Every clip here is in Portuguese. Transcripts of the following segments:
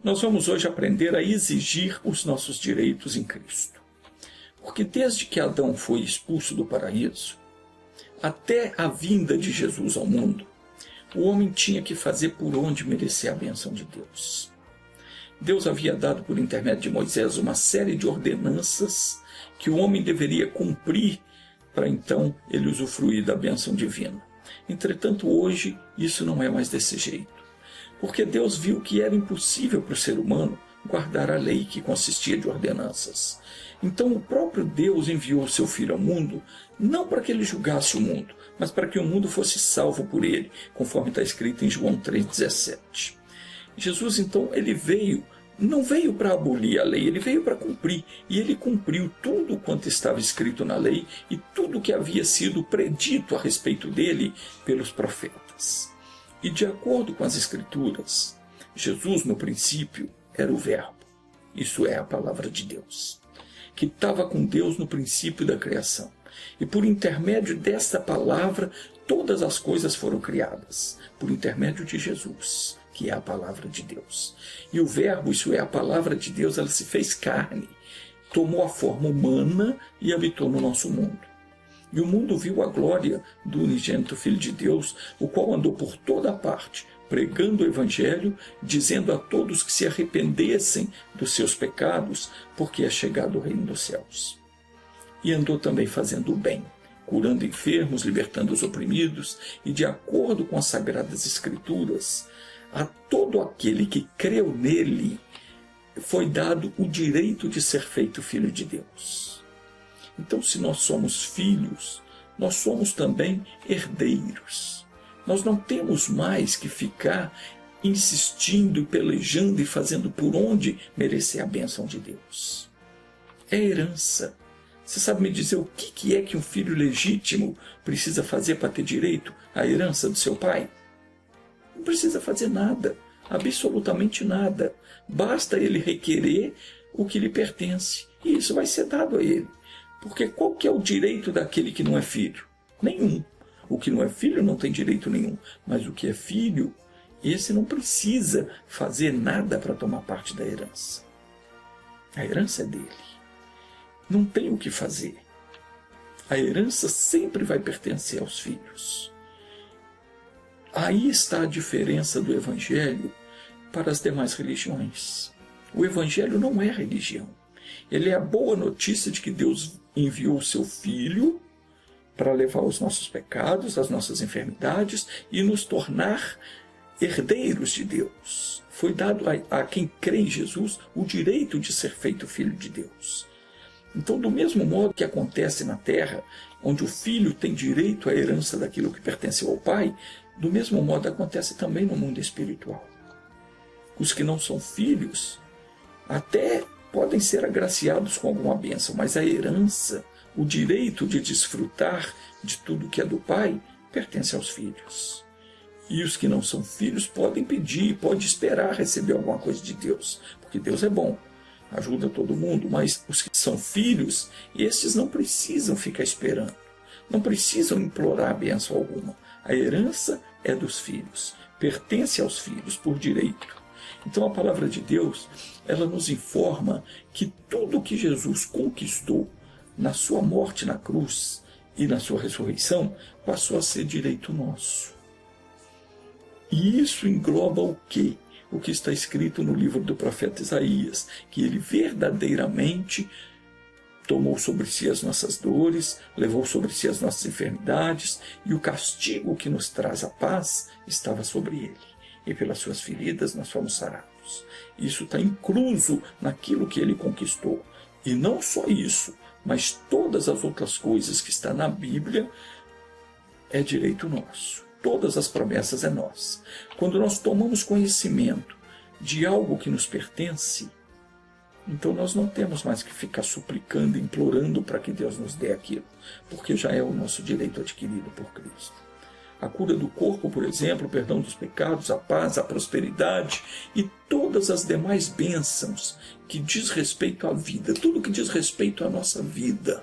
Nós vamos hoje aprender a exigir os nossos direitos em Cristo. Porque desde que Adão foi expulso do paraíso, até a vinda de Jesus ao mundo, o homem tinha que fazer por onde merecer a bênção de Deus. Deus havia dado por intermédio de Moisés uma série de ordenanças que o homem deveria cumprir para então ele usufruir da bênção divina. Entretanto, hoje isso não é mais desse jeito, porque Deus viu que era impossível para o ser humano guardar a lei que consistia de ordenanças. Então o próprio Deus enviou o seu Filho ao mundo, não para que ele julgasse o mundo, mas para que o mundo fosse salvo por ele, conforme está escrito em João 3,17. Jesus, então, ele não veio para abolir a lei, ele veio para cumprir, e ele cumpriu tudo quanto estava escrito na lei e tudo que havia sido predito a respeito dele pelos profetas. E de acordo com as Escrituras, Jesus, no princípio, era o Verbo, isso é, a palavra de Deus, que estava com Deus no princípio da criação. E por intermédio desta palavra, todas as coisas foram criadas, por intermédio de Jesus, que é a palavra de Deus. E o Verbo, isso é, a palavra de Deus, ela se fez carne, tomou a forma humana e habitou no nosso mundo. E o mundo viu a glória do unigênito Filho de Deus, o qual andou por toda parte, pregando o Evangelho, dizendo a todos que se arrependessem dos seus pecados, porque é chegado o reino dos céus. E andou também fazendo o bem, curando enfermos, libertando os oprimidos, e de acordo com as Sagradas Escrituras, a todo aquele que creu nele foi dado o direito de ser feito filho de Deus. Então, se nós somos filhos, nós somos também herdeiros. Nós não temos mais que ficar insistindo, pelejando e fazendo por onde merecer a bênção de Deus. É herança. Você sabe me dizer o que é que um filho legítimo precisa fazer para ter direito à herança do seu pai? Não precisa fazer nada, absolutamente nada. Basta ele requerer o que lhe pertence, e isso vai ser dado a ele. Porque qual que é o direito daquele que não é filho? Nenhum. O que não é filho não tem direito nenhum, mas o que é filho, esse não precisa fazer nada para tomar parte da herança. A herança é dele. Não tem o que fazer. A herança sempre vai pertencer aos filhos. Aí está a diferença do Evangelho para as demais religiões. O Evangelho não é religião. Ele é a boa notícia de que Deus enviou o seu Filho para levar os nossos pecados, as nossas enfermidades e nos tornar herdeiros de Deus. Foi dado a quem crê em Jesus o direito de ser feito filho de Deus. Então, do mesmo modo que acontece na terra, onde o filho tem direito à herança daquilo que pertenceu ao pai, do mesmo modo acontece também no mundo espiritual. Os que não são filhos até podem ser agraciados com alguma bênção, mas a herança, o direito de desfrutar de tudo que é do pai, pertence aos filhos. E os que não são filhos podem pedir, podem esperar receber alguma coisa de Deus, porque Deus é bom, ajuda todo mundo, mas os que são filhos, esses não precisam ficar esperando, não precisam implorar bênção alguma. A herança é dos filhos, pertence aos filhos por direito. Então a palavra de Deus, ela nos informa que tudo que Jesus conquistou na sua morte na cruz e na sua ressurreição, passou a ser direito nosso. E isso engloba o quê? O que está escrito no livro do profeta Isaías, que ele verdadeiramente tomou sobre si as nossas dores, levou sobre si as nossas enfermidades, e o castigo que nos traz a paz estava sobre ele. E pelas suas feridas nós fomos sarados. Isso está incluso naquilo que ele conquistou. E não só isso, mas todas as outras coisas que estão na Bíblia é direito nosso. Todas as promessas é nossa. Quando nós tomamos conhecimento de algo que nos pertence, então nós não temos mais que ficar suplicando, implorando para que Deus nos dê aquilo, porque já é o nosso direito adquirido por Cristo. A cura do corpo, por exemplo, o perdão dos pecados, a paz, a prosperidade e todas as demais bênçãos que diz respeito à vida, tudo que diz respeito à nossa vida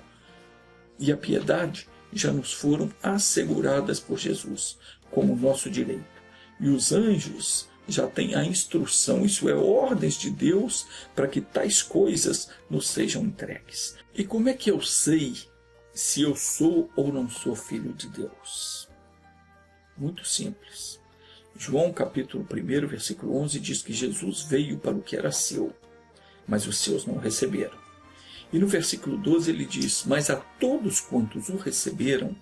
e a piedade já nos foram asseguradas por Jesus como nosso direito. E os anjos já tem a instrução, isso é, ordens de Deus para que tais coisas nos sejam entregues. E como é que eu sei se eu sou ou não sou filho de Deus? Muito simples. João capítulo 1, versículo 11 diz que Jesus veio para o que era seu, mas os seus não o receberam. E no versículo 12 ele diz: mas a todos quantos o receberam,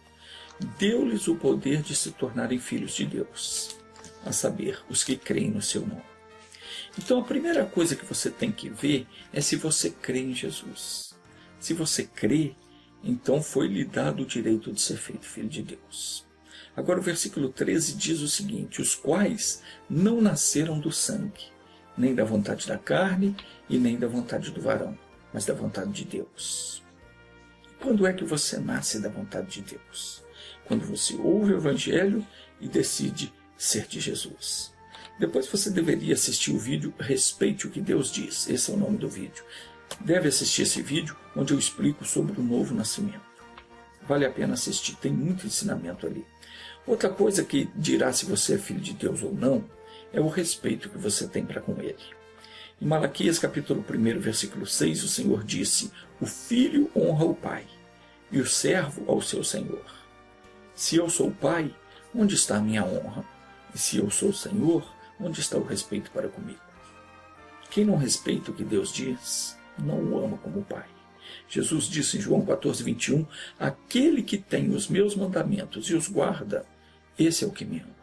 deu-lhes o poder de se tornarem filhos de Deus, a saber, os que creem no seu nome. Então a primeira coisa que você tem que ver é se você crê em Jesus. Se você crê, então foi-lhe dado o direito de ser feito filho de Deus. Agora o versículo 13 diz o seguinte: os quais não nasceram do sangue, nem da vontade da carne e nem da vontade do varão, mas da vontade de Deus. E quando é que você nasce da vontade de Deus? Quando você ouve o Evangelho e decide ser de Jesus. Depois você deveria assistir o vídeo Respeite o que Deus diz. Esse é o nome do vídeo. Deve assistir esse vídeo onde eu explico sobre o novo nascimento. Vale a pena assistir, tem muito ensinamento ali. Outra coisa que dirá se você é filho de Deus ou não é o respeito que você tem para com ele. Em Malaquias capítulo 1, versículo 6, o Senhor disse: o filho honra o pai e o servo ao seu senhor. Se eu sou o pai, onde está a minha honra? E se eu sou o Senhor, onde está o respeito para comigo? Quem não respeita o que Deus diz, não o ama como o pai. Jesus disse em João 14, 21, aquele que tem os meus mandamentos e os guarda, esse é o que me ama.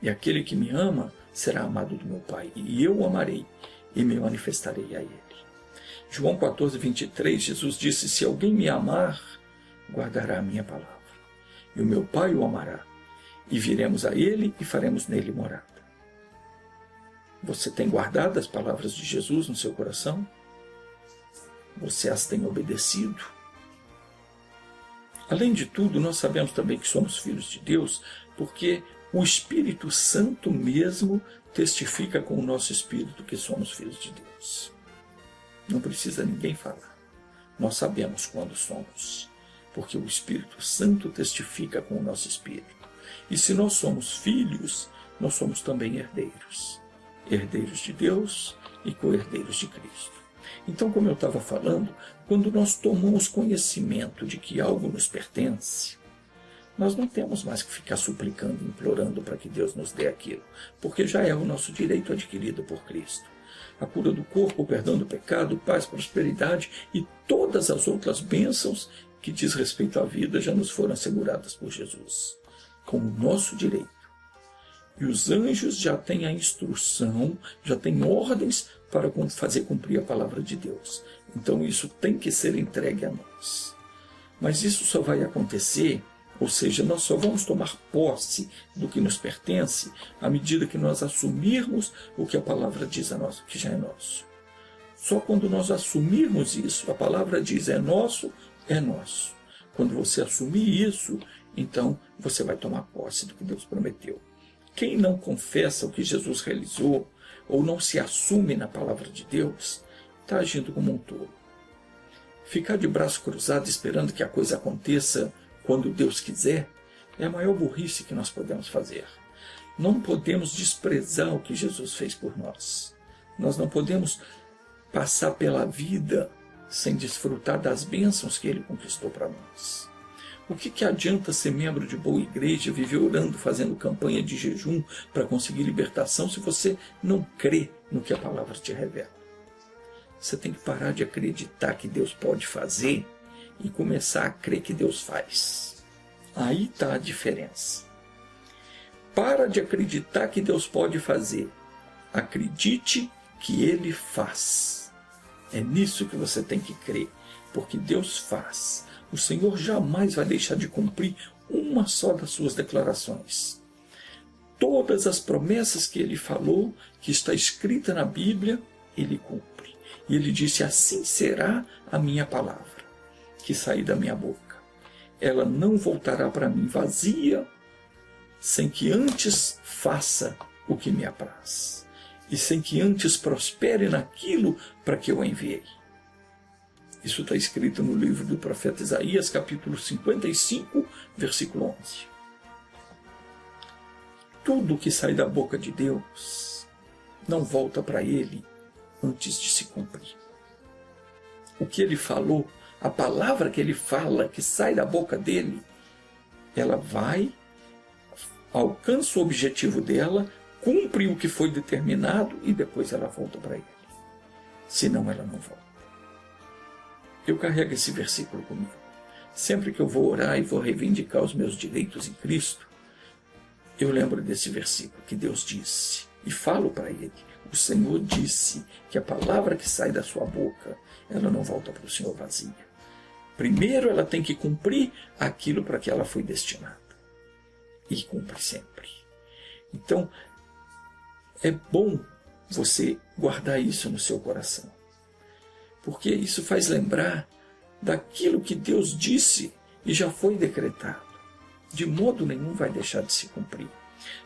E aquele que me ama será amado do meu Pai, e eu o amarei e me manifestarei a ele. João 14, 23, Jesus disse: se alguém me amar, guardará a minha palavra, e o meu Pai o amará, e viremos a ele e faremos nele morada. Você tem guardado as palavras de Jesus no seu coração? Você as tem obedecido? Além de tudo, nós sabemos também que somos filhos de Deus, porque o Espírito Santo mesmo testifica com o nosso espírito que somos filhos de Deus. Não precisa ninguém falar. Nós sabemos quando somos, porque o Espírito Santo testifica com o nosso espírito. E se nós somos filhos, nós somos também herdeiros. Herdeiros de Deus e co-herdeiros de Cristo. Então, como eu estava falando, quando nós tomamos conhecimento de que algo nos pertence, nós não temos mais que ficar suplicando, implorando para que Deus nos dê aquilo, porque já é o nosso direito adquirido por Cristo. A cura do corpo, o perdão do pecado, paz, prosperidade e todas as outras bênçãos que diz respeito à vida já nos foram asseguradas por Jesus, como nosso direito. E os anjos já têm a instrução, já têm ordens para fazer cumprir a palavra de Deus. Então isso tem que ser entregue a nós. Mas isso só vai acontecer, ou seja, nós só vamos tomar posse do que nos pertence à medida que nós assumirmos o que a palavra diz a nós, que já é nosso. Só quando nós assumirmos isso, a palavra diz é nosso, é nosso. Quando você assumir isso, então você vai tomar posse do que Deus prometeu. Quem não confessa o que Jesus realizou, ou não se assume na palavra de Deus, está agindo como um tolo. Ficar de braço cruzado esperando que a coisa aconteça quando Deus quiser, é a maior burrice que nós podemos fazer. Não podemos desprezar o que Jesus fez por nós. Nós não podemos passar pela vida sem desfrutar das bênçãos que Ele conquistou para nós. O que adianta ser membro de boa igreja, viver orando, fazendo campanha de jejum para conseguir libertação, se você não crê no que a palavra te revela? Você tem que parar de acreditar que Deus pode fazer e começar a crer que Deus faz. Aí está a diferença. Para de acreditar que Deus pode fazer. Acredite que Ele faz. É nisso que você tem que crer, porque Deus faz. O Senhor jamais vai deixar de cumprir uma só das suas declarações. Todas as promessas que Ele falou, que está escrita na Bíblia, Ele cumpre. E Ele disse: assim será a minha palavra que sair da minha boca. Ela não voltará para mim vazia, sem que antes faça o que me apraz, e sem que antes prospere naquilo para que eu a enviei. Isso está escrito no livro do profeta Isaías, capítulo 55, versículo 11. Tudo que sai da boca de Deus não volta para ele antes de se cumprir. O que ele falou, a palavra que ele fala, que sai da boca dele, ela vai, alcança o objetivo dela, cumpre o que foi determinado e depois ela volta para ele. Senão ela não volta. Eu carrego esse versículo comigo. Sempre que eu vou orar e vou reivindicar os meus direitos em Cristo, eu lembro desse versículo que Deus disse e falo para ele. O Senhor disse que a palavra que sai da sua boca, ela não volta para o Senhor vazia. Primeiro ela tem que cumprir aquilo para que ela foi destinada. E cumpre sempre. Então, é bom você guardar isso no seu coração. Porque isso faz lembrar daquilo que Deus disse e já foi decretado. De modo nenhum vai deixar de se cumprir.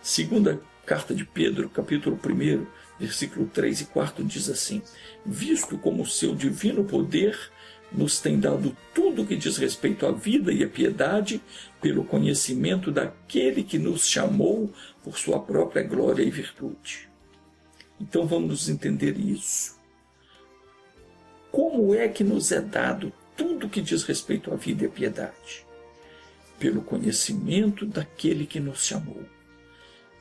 Segunda carta de Pedro, capítulo 1, versículo 3 e 4, diz assim: visto como o seu divino poder nos tem dado tudo que diz respeito à vida e à piedade, pelo conhecimento daquele que nos chamou por sua própria glória e virtude. Então vamos entender isso. Como é que nos é dado tudo que diz respeito à vida e à piedade? Pelo conhecimento daquele que nos chamou.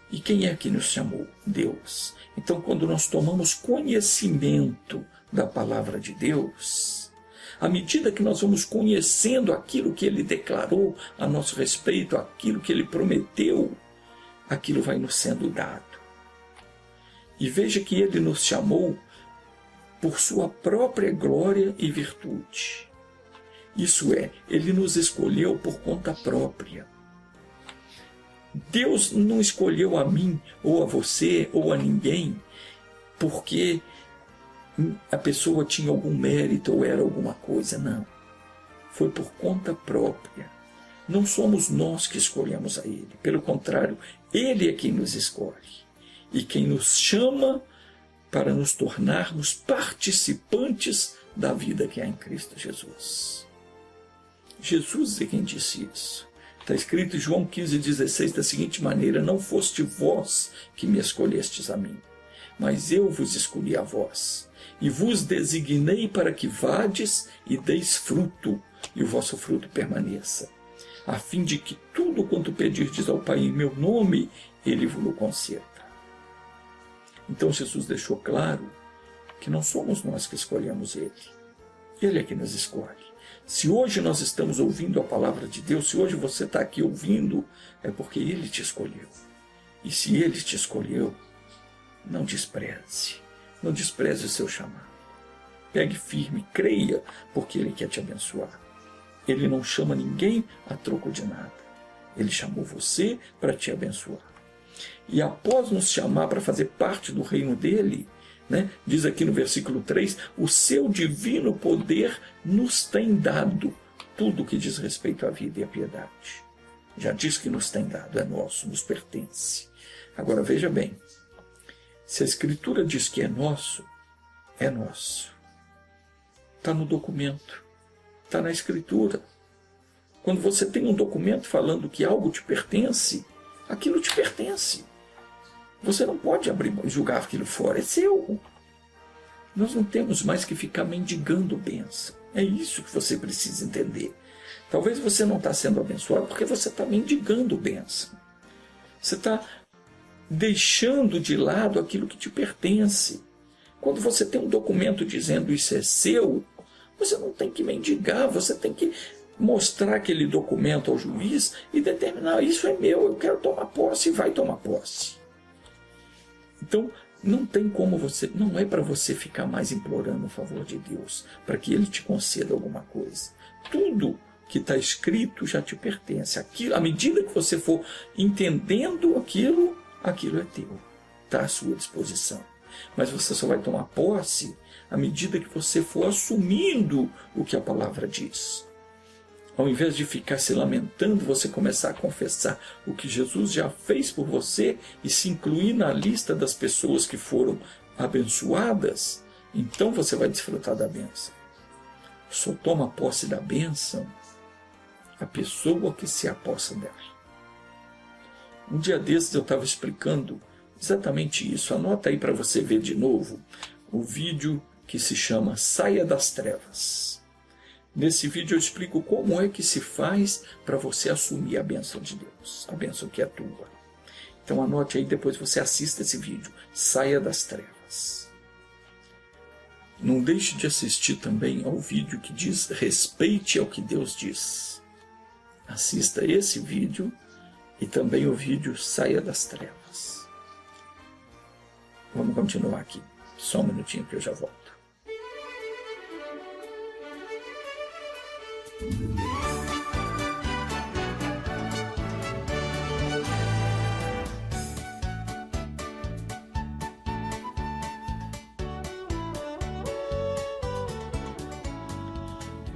E quem é que nos chamou? Deus. Então, quando nós tomamos conhecimento da palavra de Deus, à medida que nós vamos conhecendo aquilo que Ele declarou a nosso respeito, aquilo que Ele prometeu, aquilo vai nos sendo dado. E veja que Ele nos chamou por sua própria glória e virtude. Isso é, Ele nos escolheu por conta própria. Deus não escolheu a mim, ou a você, ou a ninguém, porque a pessoa tinha algum mérito ou era alguma coisa, não. Foi por conta própria. Não somos nós que escolhemos a Ele. Pelo contrário, Ele é quem nos escolhe. E quem nos chama para nos tornarmos participantes da vida que há em Cristo Jesus. Jesus é quem disse isso. Está escrito em João 15,16 da seguinte maneira: não foste vós que me escolhestes a mim, mas eu vos escolhi a vós, e vos designei para que vades e deis fruto, e o vosso fruto permaneça, a fim de que tudo quanto pedirdes ao Pai em meu nome, Ele vos conceda. Então Jesus deixou claro que não somos nós que escolhemos Ele. Ele é que nos escolhe. Se hoje nós estamos ouvindo a palavra de Deus, se hoje você está aqui ouvindo, é porque Ele te escolheu. E se Ele te escolheu, não despreze. Não despreze o seu chamado. Pegue firme, creia, porque Ele quer te abençoar. Ele não chama ninguém a troco de nada. Ele chamou você para te abençoar. E após nos chamar para fazer parte do reino dele, diz aqui no versículo 3, o seu divino poder nos tem dado tudo o que diz respeito à vida e à piedade. Já diz que nos tem dado, é nosso, nos pertence. Agora veja bem, se a Escritura diz que é nosso, é nosso. Está no documento, está na Escritura. Quando você tem um documento falando que algo te pertence, aquilo te pertence. Você não pode abrir e julgar aquilo fora, é seu. Nós não temos mais que ficar mendigando bênção. É isso que você precisa entender. Talvez você não está sendo abençoado porque você está mendigando bênção. Você está deixando de lado aquilo que te pertence. Quando você tem um documento dizendo isso é seu, você não tem que mendigar, você tem que mostrar aquele documento ao juiz e determinar: isso é meu, eu quero tomar posse, e vai tomar posse. Então, não tem como você, não é para você ficar mais implorando o favor de Deus, para que Ele te conceda alguma coisa. Tudo que está escrito já te pertence. Aquilo, à medida que você for entendendo aquilo, aquilo é teu, está à sua disposição. Mas você só vai tomar posse à medida que você for assumindo o que a palavra diz. Ao invés de ficar se lamentando, você começar a confessar o que Jesus já fez por você e se incluir na lista das pessoas que foram abençoadas, então você vai desfrutar da bênção. Só toma posse da bênção a pessoa que se apossa dela. Um dia desses eu estava explicando Exatamente isso. Anota aí para você ver de novo o vídeo que se chama Saia das Trevas. Nesse vídeo eu explico como é que se faz para você assumir a bênção de Deus, a bênção que é tua. Então anote aí, depois você assista esse vídeo, Saia das Trevas. Não deixe de assistir também ao vídeo que diz Respeite ao que Deus diz. Assista esse vídeo e também o vídeo Saia das Trevas. Vamos continuar aqui. Só um minutinho que eu já volto.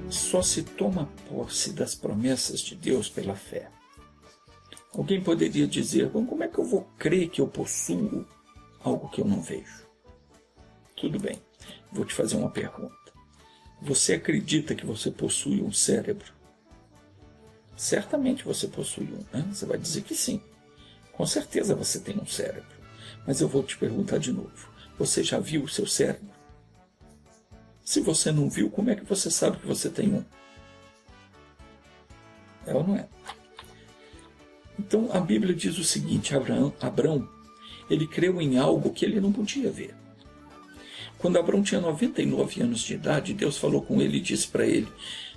Só se toma posse das promessas de Deus pela fé. Alguém poderia dizer, bom, como é que eu vou crer que eu possuo algo que eu não vejo? Tudo bem, vou te fazer uma pergunta. Você acredita que você possui um cérebro? Certamente você possui um, né? Você vai dizer que sim. Com certeza você tem um cérebro. Mas eu vou te perguntar de novo. Você já viu o seu cérebro? Se você não viu, como é que você sabe que você tem um? É ou não é? Então a Bíblia diz o seguinte, Abrão, ele creu em algo que ele não podia ver. Quando Abrão tinha 99 anos de idade, Deus falou com ele e disse para ele,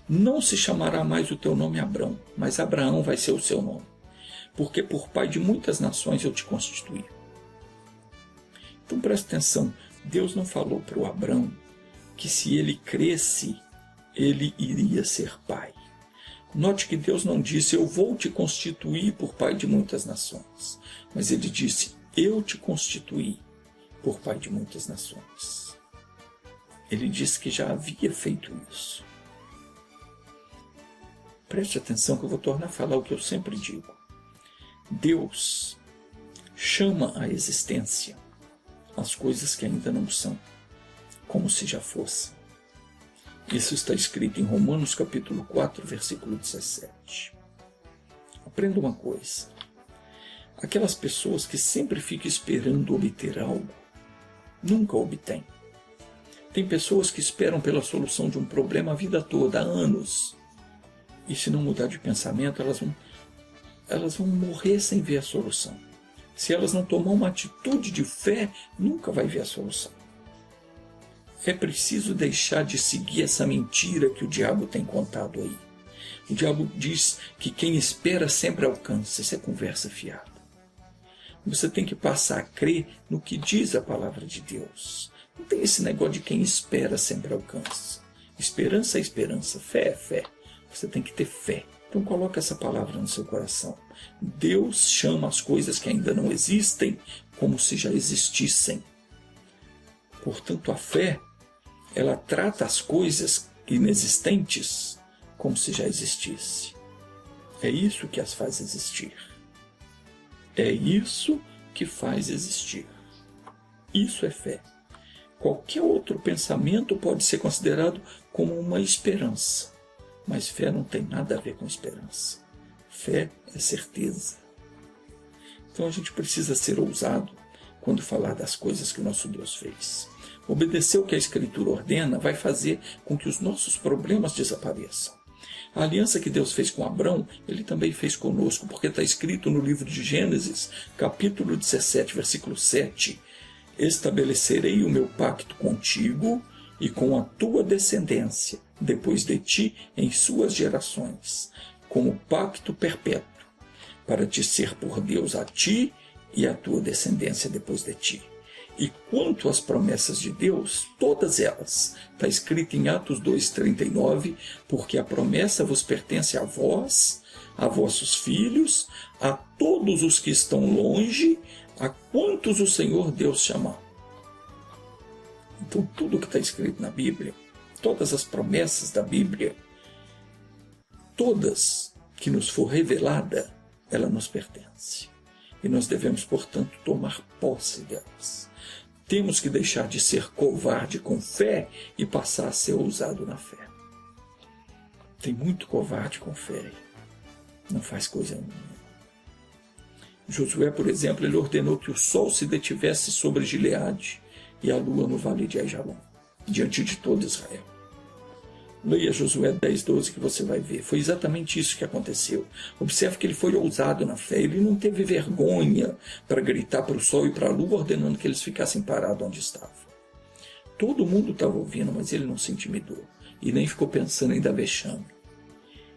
não se chamará mais o teu nome Abrão, mas Abraão vai ser o seu nome, porque por pai de muitas nações eu te constituí. Então presta atenção, Deus não falou para o Abrão que se ele cresce, ele iria ser pai. Note que Deus não disse, eu vou te constituir por pai de muitas nações, mas ele disse, eu te constituí por pai de muitas nações. Ele disse que já havia feito isso. Preste atenção que eu vou tornar a falar o que eu sempre digo. Deus chama à existência as coisas que ainda não são, como se já fossem. Isso está escrito em Romanos capítulo 4, versículo 17. Aprenda uma coisa. Aquelas pessoas que sempre ficam esperando obter algo, nunca obtêm. Tem pessoas que esperam pela solução de um problema a vida toda, há anos. E se não mudar de pensamento, elas vão morrer sem ver a solução. Se elas não tomar uma atitude de fé, nunca vai ver a solução. É preciso deixar de seguir essa mentira que o diabo tem contado aí. O diabo diz que quem espera sempre alcança. Isso é conversa fiada. Você tem que passar a crer no que diz a palavra de Deus. Não tem esse negócio de quem espera sempre alcança. Esperança é esperança, fé é fé. Você tem que ter fé. Então coloque essa palavra no seu coração. Deus chama as coisas que ainda não existem como se já existissem. Portanto, a fé, ela trata as coisas inexistentes como se já existisse. É isso que as faz existir. É isso que faz existir. Isso é fé. Qualquer outro pensamento pode ser considerado como uma esperança. Mas fé não tem nada a ver com esperança. Fé é certeza. Então a gente precisa ser ousado quando falar das coisas que o nosso Deus fez. Obedecer o que a Escritura ordena vai fazer com que os nossos problemas desapareçam. A aliança que Deus fez com Abrão, ele também fez conosco, porque está escrito no livro de Gênesis, capítulo 17, versículo 7, estabelecerei o meu pacto contigo e com a tua descendência, depois de ti, em suas gerações, como pacto perpétuo, para te ser por Deus a ti e a tua descendência depois de ti. E quanto às promessas de Deus, todas elas, está escrito em Atos 2,39, porque a promessa vos pertence a vós, a vossos filhos, a todos os que estão longe, a quantos o Senhor Deus chamar. Então tudo que está escrito na Bíblia, todas as promessas da Bíblia, todas que nos for revelada, ela nos pertence. E nós devemos, portanto, tomar posse delas. Temos que deixar de ser covarde com fé e passar a ser ousado na fé. Tem muito covarde com fé. Não faz coisa nenhuma. Josué, por exemplo, ele ordenou que o sol se detivesse sobre Gileade e a lua no vale de Aijalon, diante de todo Israel. Leia Josué 10:12 que você vai ver. Foi exatamente isso que aconteceu. Observe que ele foi ousado na fé. Ele não teve vergonha para gritar para o sol e para a lua, ordenando que eles ficassem parados onde estavam. Todo mundo estava ouvindo, mas ele não se intimidou. E nem ficou pensando em dar vexame.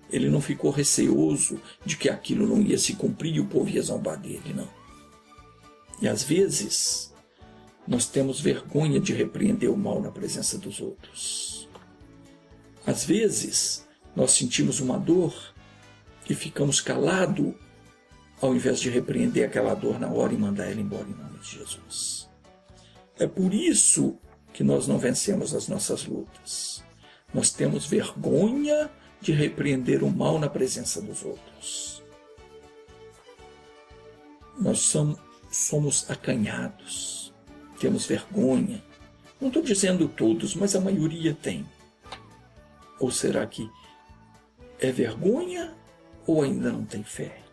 Ele não ficou receoso de que aquilo não ia se cumprir e o povo ia zombar dele, não. E às vezes, nós temos vergonha de repreender o mal na presença dos outros. Às vezes, nós sentimos uma dor e ficamos calados, ao invés de repreender aquela dor na hora e mandar ela embora em nome de Jesus. É por isso que nós não vencemos as nossas lutas. Nós temos vergonha de repreender o mal na presença dos outros. Nós somos acanhados, temos vergonha. Não estou dizendo todos, mas a maioria tem. Ou será que é vergonha ou ainda não tem fé?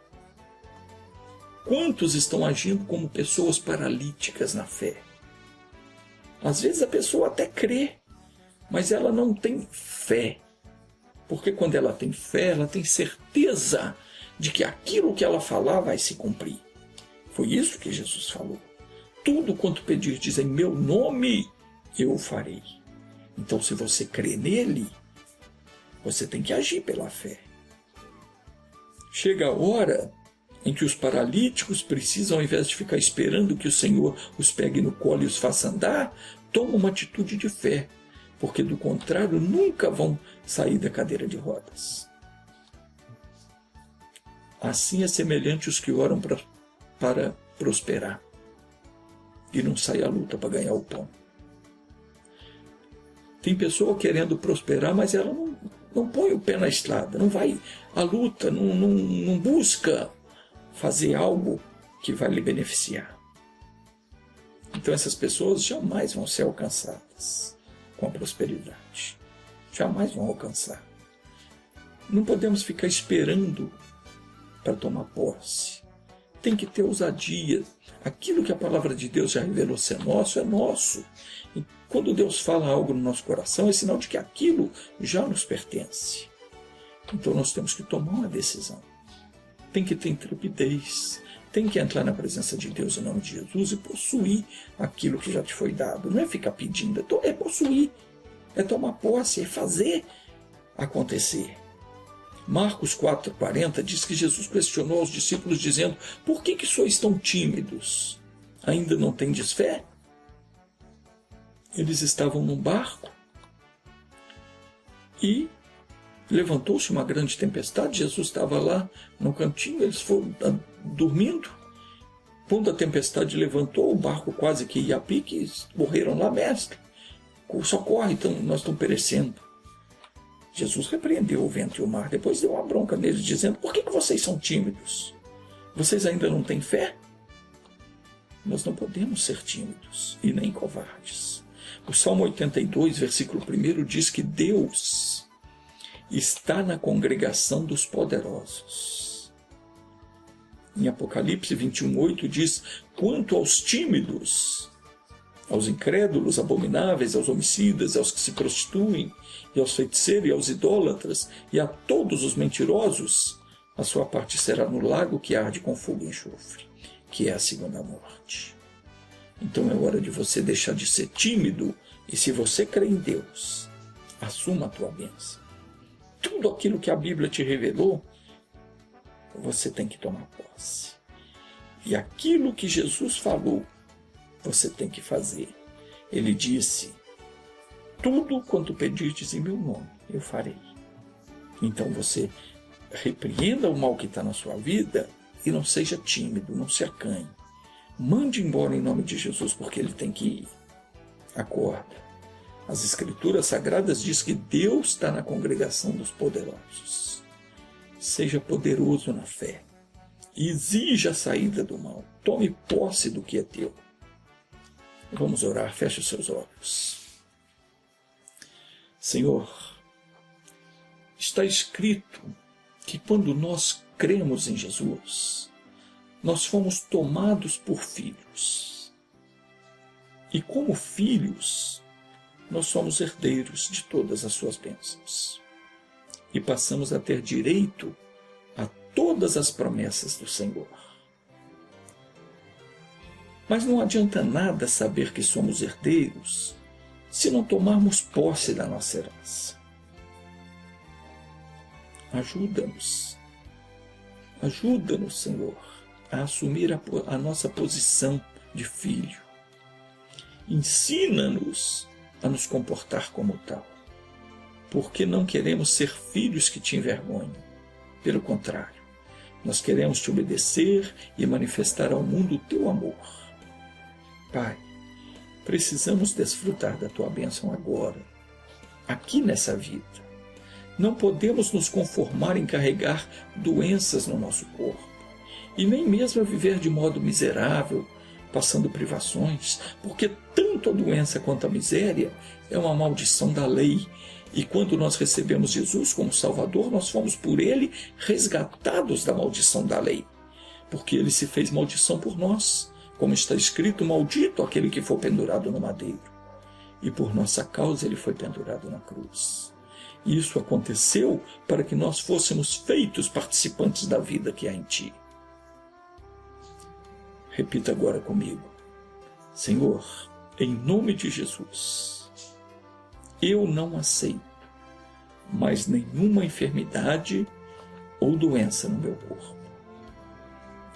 Quantos estão agindo como pessoas paralíticas na fé? Às vezes a pessoa até crê, mas ela não tem fé. Porque quando ela tem fé, ela tem certeza de que aquilo que ela falar vai se cumprir. Foi isso que Jesus falou. Tudo quanto pedirdes em meu nome, eu o farei. Então, se você crê nele, você tem que agir pela fé. Chega a hora em que os paralíticos precisam, ao invés de ficar esperando que o Senhor os pegue no colo e os faça andar, tomam uma atitude de fé, porque do contrário nunca vão sair da cadeira de rodas. Assim é semelhante os que oram para prosperar e não saem à luta para ganhar o pão. Tem pessoa querendo prosperar, mas ela não põe o pé na estrada, não vai à luta, não busca fazer algo que vai lhe beneficiar. Então essas pessoas jamais vão ser alcançadas com a prosperidade. Jamais vão alcançar. Não podemos ficar esperando para tomar posse. Tem que ter ousadia. Aquilo que a palavra de Deus já revelou ser nosso, é nosso. E quando Deus fala algo no nosso coração, é sinal de que aquilo já nos pertence. Então nós temos que tomar uma decisão. Tem que ter intrepidez. Tem que entrar na presença de Deus em nome de Jesus e possuir aquilo que já te foi dado. Não é ficar pedindo, é possuir. É tomar posse, é fazer acontecer. Marcos 4,40 diz que Jesus questionou aos discípulos dizendo: por que sois tão tímidos? Ainda não tendes fé? Eles estavam num barco e levantou-se uma grande tempestade. Jesus estava lá no cantinho, eles foram dormindo. Quando a tempestade levantou, o barco quase que ia a pique, morreram lá, mestre. Socorre, então nós estamos perecendo. Jesus repreendeu o vento e o mar, depois deu uma bronca neles, dizendo: por que vocês são tímidos? Vocês ainda não têm fé? Nós não podemos ser tímidos e nem covardes. O Salmo 82, versículo 1 diz que Deus está na congregação dos poderosos. Em Apocalipse 21:8 diz: quanto aos tímidos, aos incrédulos, abomináveis, aos homicidas, aos que se prostituem, e aos feiticeiros, e aos idólatras, e a todos os mentirosos, a sua parte será no lago que arde com fogo e enxofre, que é a segunda morte. Então é hora de você deixar de ser tímido, e se você crê em Deus, assuma a tua bênção. Tudo aquilo que a Bíblia te revelou, você tem que tomar posse. E aquilo que Jesus falou, você tem que fazer. Ele disse: tudo quanto pedirdes em meu nome, eu farei. Então você repreenda o mal que está na sua vida e não seja tímido, não se acanhe. Mande embora em nome de Jesus, porque ele tem que ir. Acorda. As Escrituras Sagradas diz que Deus está na congregação dos poderosos. Seja poderoso na fé. Exija a saída do mal. Tome posse do que é teu. Vamos orar, feche os seus olhos. Senhor, está escrito que quando nós cremos em Jesus, nós fomos tomados por filhos. E como filhos, nós somos herdeiros de todas as suas bênçãos. E passamos a ter direito a todas as promessas do Senhor. Mas não adianta nada saber que somos herdeiros se não tomarmos posse da nossa herança. Ajuda-nos, Senhor, a assumir a nossa posição de filho. Ensina-nos a nos comportar como tal, porque não queremos ser filhos que te envergonham. Pelo contrário, nós queremos te obedecer e manifestar ao mundo o teu amor. Pai, precisamos desfrutar da tua bênção agora, aqui nessa vida. Não podemos nos conformar em carregar doenças no nosso corpo, e nem mesmo a viver de modo miserável, passando privações, porque tanto a doença quanto a miséria é uma maldição da lei. E quando nós recebemos Jesus como Salvador, nós fomos por Ele resgatados da maldição da lei, porque Ele se fez maldição por nós, como está escrito, maldito aquele que for pendurado no madeiro. E por nossa causa Ele foi pendurado na cruz. E isso aconteceu para que nós fôssemos feitos participantes da vida que há em Ti. Repita agora comigo: Senhor, em nome de Jesus, eu não aceito mais nenhuma enfermidade ou doença no meu corpo.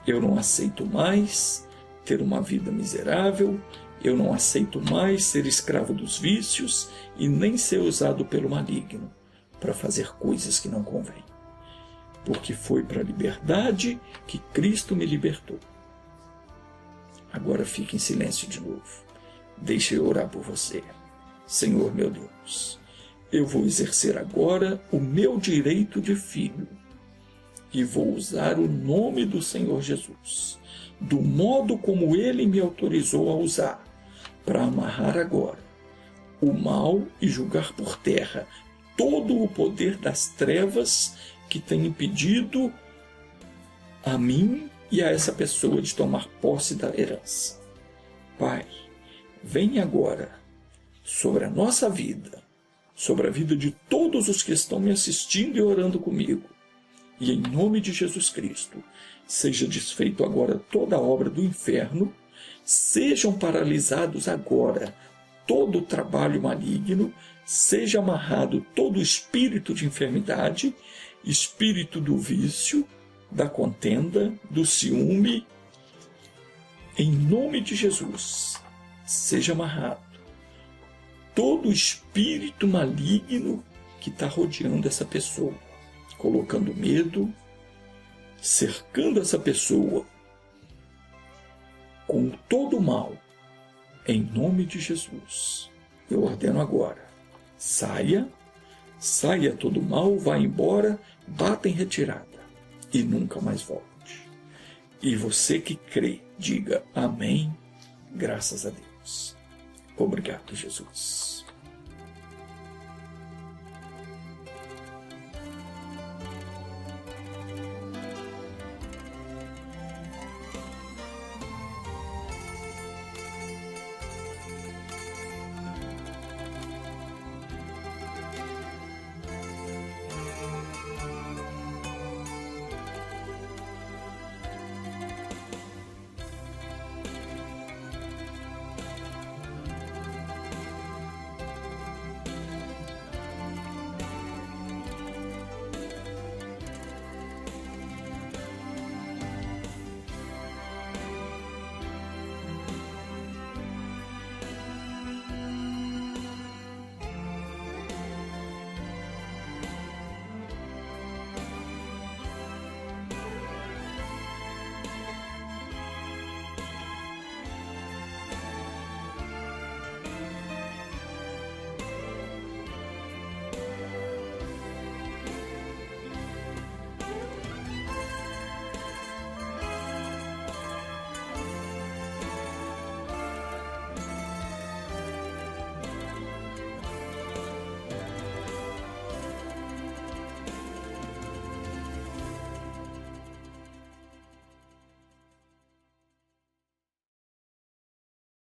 Eu não aceito mais ter uma vida miserável, eu não aceito mais ser escravo dos vícios e nem ser usado pelo maligno para fazer coisas que não convêm. Porque foi para a liberdade que Cristo me libertou. Agora fique em silêncio de novo. Deixe eu orar por você. Senhor meu Deus, eu vou exercer agora o meu direito de filho e vou usar o nome do Senhor Jesus, do modo como Ele me autorizou a usar, para amarrar agora o mal e julgar por terra todo o poder das trevas que tem impedido a mim e a essa pessoa de tomar posse da herança. Pai, vem agora sobre a nossa vida, sobre a vida de todos os que estão me assistindo e orando comigo. E em nome de Jesus Cristo, seja desfeito agora toda a obra do inferno, sejam paralisados agora todo o trabalho maligno, seja amarrado todo o espírito de enfermidade, espírito do vício, da contenda, do ciúme. Em nome de Jesus, seja amarrado todo o espírito maligno que está rodeando essa pessoa, colocando medo, cercando essa pessoa com todo o mal. Em nome de Jesus, eu ordeno agora, saia todo o mal, vá embora, bata em retirada e nunca mais volte. E você que crê, diga amém, graças a Deus. Obrigado, Jesus.